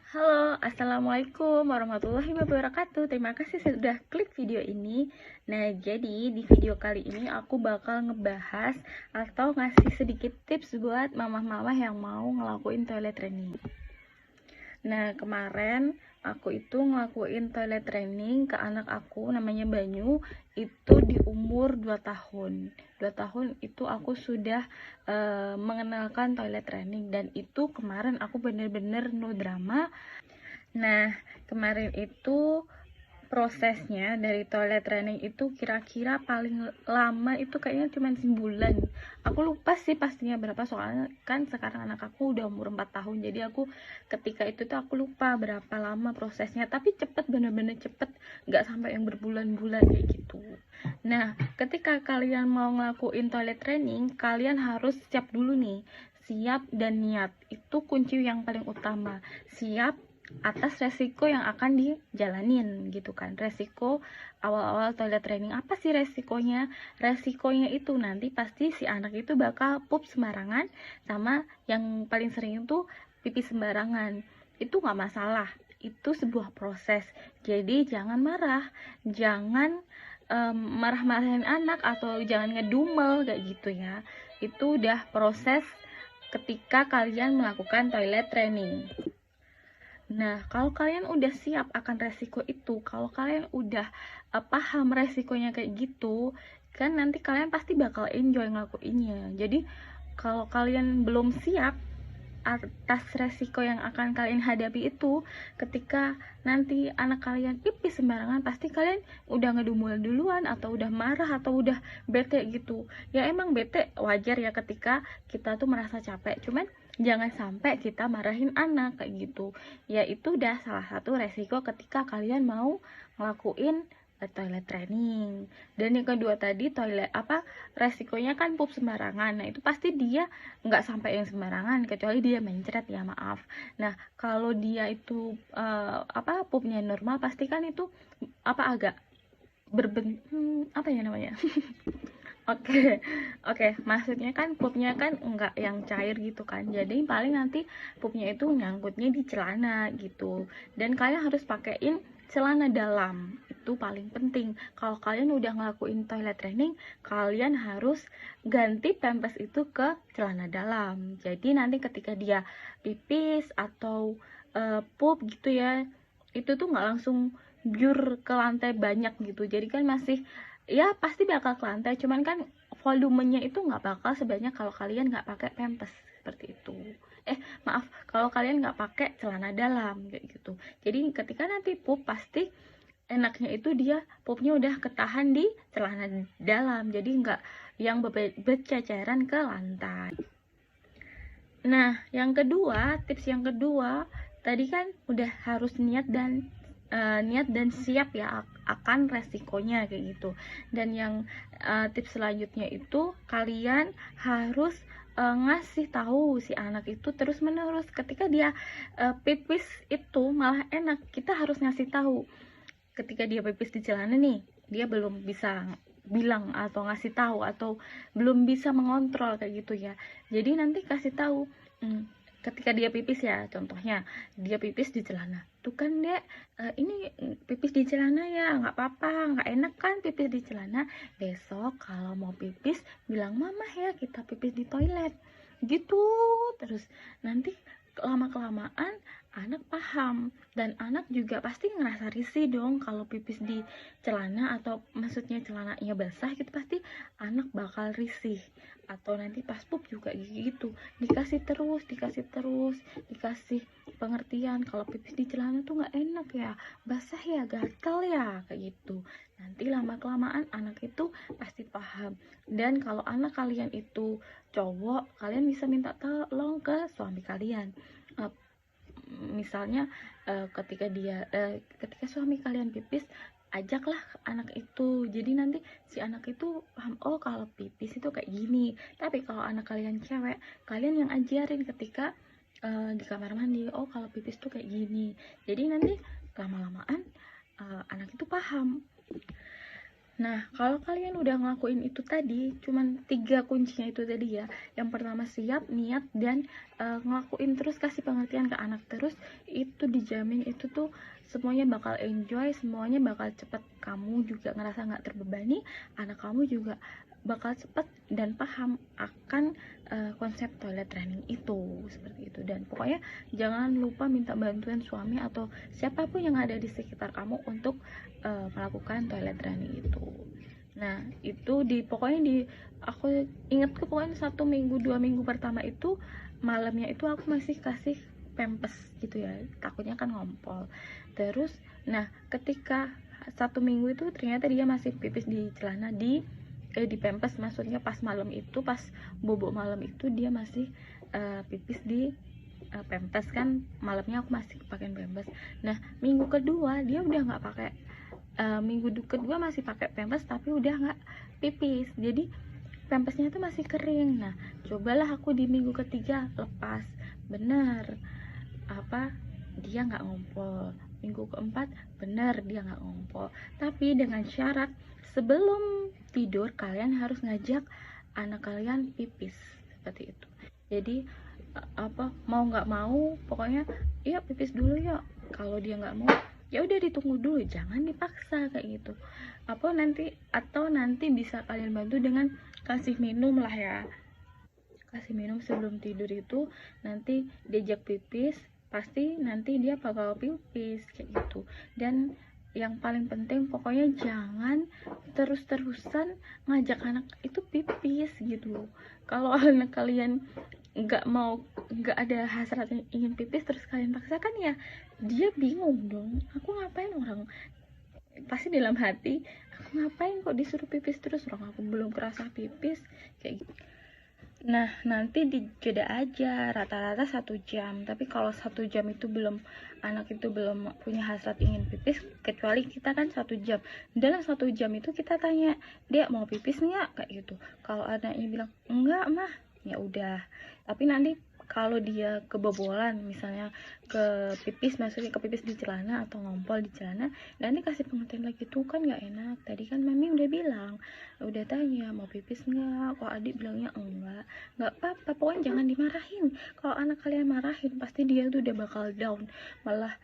Halo, Assalamualaikum warahmatullahi wabarakatuh. Terima kasih sudah klik video ini. Nah, jadi di video kali ini aku bakal ngebahas atau ngasih sedikit tips buat mama-mama yang mau ngelakuin toilet training. Nah, kemarin aku itu ngelakuin toilet training ke anak aku namanya Banyu itu di umur 2 tahun. 2 tahun itu aku sudah mengenalkan toilet training, dan itu kemarin aku bener-bener no drama. Nah, kemarin itu prosesnya dari toilet training itu kira-kira paling lama itu kayaknya cuma sebulan. Aku lupa sih pastinya berapa, soalnya kan sekarang anak aku udah umur 4 tahun. Jadi aku ketika itu tuh aku lupa berapa lama prosesnya, tapi cepet, bener-bener cepet, nggak sampai yang berbulan-bulan kayak gitu. Nah, ketika kalian mau ngelakuin toilet training, kalian harus siap dulu nih. Siap dan niat, itu kunci yang paling utama. Siap atas resiko yang akan dijalanin gitu kan. Resiko awal-awal toilet training, apa sih resikonya? Resikonya itu nanti pasti si anak itu bakal pup sembarangan, sama yang paling sering itu pipis sembarangan. Itu nggak masalah, itu sebuah proses. Jadi jangan marah, jangan marah-marahin anak, atau jangan ngedumel kayak gitu ya. Itu udah proses ketika kalian melakukan toilet training. Nah, kalau kalian udah siap akan resiko itu, kalau kalian udah paham resikonya kayak gitu, kan nanti kalian pasti bakal enjoy ngelakuinnya. Jadi, kalau kalian belum siap atas resiko yang akan kalian hadapi itu, ketika nanti anak kalian pipis sembarangan, pasti kalian udah ngedumul duluan, atau udah marah, atau udah bete gitu. Ya emang bete wajar ya ketika kita tuh merasa capek, cuman jangan sampai kita marahin anak kayak gitu. Ya itu udah salah satu resiko ketika kalian mau ngelakuin toilet training. Dan yang kedua tadi, toilet resikonya kan pup sembarangan. Nah, itu pasti dia nggak sampai yang sembarangan, kecuali dia mencret ya, maaf. Nah, kalau dia itu pupnya normal, pasti kan itu agak apa ya namanya. Oke, oke, maksudnya kan pupnya kan enggak yang cair gitu kan. Jadi paling nanti pupnya itu nyangkutnya di celana gitu. Dan kalian harus pakein celana dalam. Itu paling penting. Kalau kalian udah ngelakuin toilet training, kalian harus ganti pampers itu ke celana dalam. Jadi nanti ketika dia pipis atau pup gitu ya, itu tuh nggak langsung biur ke lantai banyak gitu. Jadi kan masih, ya pasti bakal ke lantai, cuman kan volumenya itu nggak bakal sebanyak kalau kalian nggak pakai pampers seperti itu. Maaf, kalau kalian nggak pakai celana dalam kayak gitu. Jadi ketika nanti pup, pasti enaknya itu dia pupnya udah ketahan di celana dalam, jadi nggak yang berceceran ke lantai. Nah, tips yang kedua tadi kan udah harus niat dan siap ya akan resikonya kayak gitu. Dan yang tips selanjutnya itu kalian harus ngasih tahu si anak itu terus menerus. Ketika dia pipis itu malah enak, kita harus ngasih tahu. Ketika dia pipis di celana nih, dia belum bisa bilang atau ngasih tahu, atau belum bisa mengontrol kayak gitu ya. Jadi nanti kasih tahu, ketika dia pipis ya, contohnya dia pipis di celana, tuh kan dek, ini pipis di celana ya, nggak apa-apa, nggak enak kan pipis di celana. Besok kalau mau pipis bilang mama ya, kita pipis di toilet gitu. Terus nanti lama kelamaan anak paham, dan anak juga pasti ngerasa risih dong kalau pipis di celana, atau maksudnya celananya basah gitu, pasti anak bakal risih. Atau nanti pas pup juga gitu, dikasih terus dikasih pengertian kalau pipis di celana tuh nggak enak ya, basah ya, gatal ya, kayak gitu. Nanti lama kelamaan anak itu pasti paham. Dan kalau anak kalian itu cowok, kalian bisa minta tolong ke suami kalian. Misalnya ketika suami kalian pipis, ajaklah anak itu. Jadi nanti si anak itu paham, oh kalau pipis itu kayak gini. Tapi kalau anak kalian cewek, kalian yang ajarin ketika di kamar mandi, oh kalau pipis tuh kayak gini. Jadi nanti lama-lamaan anak itu paham. Nah, kalau kalian udah ngelakuin itu tadi, cuman 3 kuncinya itu tadi ya. Yang pertama siap, niat, dan ngelakuin terus, kasih pengertian ke anak terus, itu dijamin itu tuh semuanya bakal enjoy, semuanya bakal cepet. Kamu juga ngerasa nggak terbebani, anak kamu juga bakal cepet dan paham akan konsep toilet training itu, seperti itu. Dan pokoknya jangan lupa minta bantuan suami atau siapapun yang ada di sekitar kamu untuk melakukan toilet training itu. Nah, itu pokoknya aku inget ke pokoknya 1 minggu 2 minggu pertama itu malamnya itu aku masih kasih pempes gitu ya, takutnya kan ngompol. Terus nah ketika 1 minggu itu ternyata dia masih pipis di celana di pempes, maksudnya pas malam itu, pas bobok malam itu dia masih pipis di pempes kan, malamnya aku masih pakai pempes. Nah minggu kedua dia udah nggak pakai, minggu kedua masih pakai pampers tapi udah nggak pipis, jadi pampasnya tuh masih kering. Nah cobalah aku di minggu ketiga lepas, bener apa dia nggak ngompol. Minggu keempat bener dia nggak ngompol, tapi dengan syarat sebelum tidur kalian harus ngajak anak kalian pipis, seperti itu. Jadi mau nggak mau pokoknya iya pipis dulu ya. Kalau dia nggak mau ya udah ditunggu dulu, jangan dipaksa kayak gitu. Atau nanti bisa kalian bantu dengan kasih minum lah ya, kasih minum sebelum tidur itu. Nanti diajak pipis pasti nanti dia bakal pipis kayak gitu. Dan yang paling penting pokoknya jangan terus-terusan ngajak anak itu pipis gitu. Kalau anak kalian nggak ada hasrat ingin pipis terus kalian paksakan, ya dia bingung dong, aku ngapain, orang pasti dalam hati aku ngapain kok disuruh pipis terus, orang aku belum kerasa pipis kayak gitu. Nah nanti dijeda aja rata-rata 1 jam, tapi kalau 1 jam itu anak itu belum punya hasrat ingin pipis, kecuali kita kan 1 jam, dalam 1 jam itu kita tanya dia mau pipis nggak kayak gitu. Kalau anaknya bilang enggak mah, ya udah. Tapi nanti kalau dia kebobolan misalnya maksudnya ke pipis di celana atau ngompol di celana, nanti kasih pengertian lagi, tuh kan nggak enak, tadi kan mami udah bilang, udah tanya mau pipis nggak, kok adik bilangnya enggak. Nggak apa-apa, pokoknya jangan dimarahin. Kalau anak kalian marahin pasti dia tuh udah bakal down, malah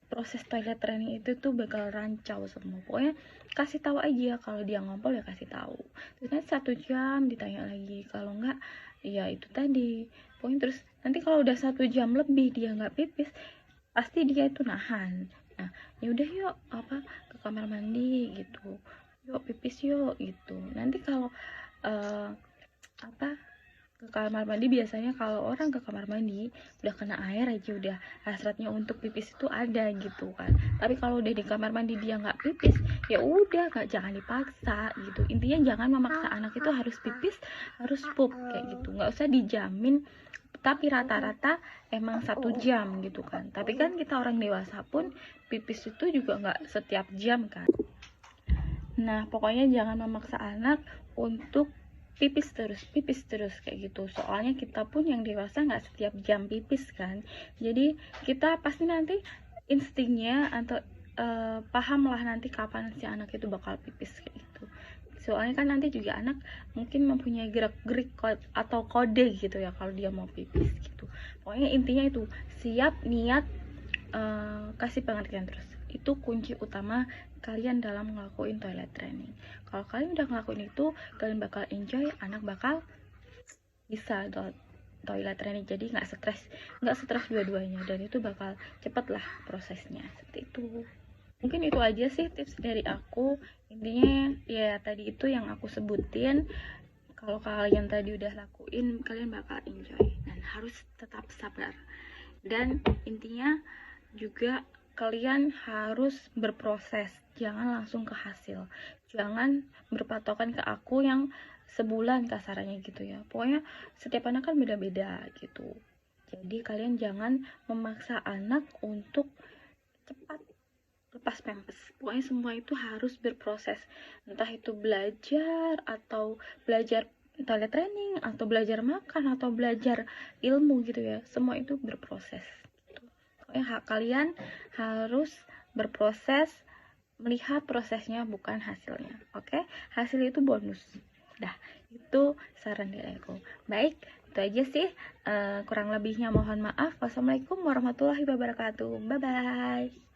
proses toilet training itu tuh bakal rancau semua. Pokoknya kasih tahu aja, kalau dia ngompol ya kasih tahu. Terus nanti 1 jam ditanya lagi, kalau enggak ya itu tadi. Pokoknya terus nanti kalau udah 1 jam lebih dia nggak pipis, pasti dia itu nahan. Nah ya udah yuk ke kamar mandi gitu, yuk pipis yuk gitu. Nanti kalau uh, ke kamar mandi, biasanya kalau orang ke kamar mandi udah kena air aja udah hasratnya untuk pipis itu ada gitu kan. Tapi kalau udah di kamar mandi dia nggak pipis, ya udah jangan dipaksa gitu. Intinya jangan memaksa anak itu harus pipis, harus pup kayak gitu, nggak usah dijamin. Tapi rata-rata emang 1 jam gitu kan. Tapi kan kita orang dewasa pun pipis itu juga nggak setiap jam kan. Nah pokoknya jangan memaksa anak untuk pipis terus kayak gitu. Soalnya kita pun yang dewasa nggak setiap jam pipis kan. Jadi kita pasti nanti instingnya atau paham lah nanti kapan si anak itu bakal pipis kayak gitu. Soalnya kan nanti juga anak mungkin mempunyai gerak-gerik atau kode gitu ya kalau dia mau pipis gitu. Pokoknya intinya itu siap, niat, kasih pengertian terus. Itu kunci utama kalian dalam ngelakuin toilet training. Kalau kalian udah ngelakuin itu, kalian bakal enjoy, anak bakal bisa toilet training, jadi nggak stres dua-duanya, dan itu bakal cepet lah prosesnya, seperti itu. Mungkin itu aja sih tips dari aku. Intinya ya tadi itu yang aku sebutin. Kalau kalian tadi udah lakuin, kalian bakal enjoy dan harus tetap sabar. Dan intinya juga kalian harus berproses, jangan langsung ke hasil. Jangan berpatokan ke aku yang sebulan kasarannya gitu ya. Pokoknya setiap anak kan beda-beda gitu. Jadi kalian jangan memaksa anak untuk cepat lepas pampers. Pokoknya semua itu harus berproses. Entah itu belajar atau belajar toilet training atau belajar makan atau belajar ilmu gitu ya. Semua itu berproses. Kalian harus berproses melihat prosesnya bukan hasilnya. Oke, hasil itu bonus. Dah, itu saran dari aku. Baik, itu aja sih. Kurang lebihnya mohon maaf. Wassalamualaikum warahmatullahi wabarakatuh. Bye bye.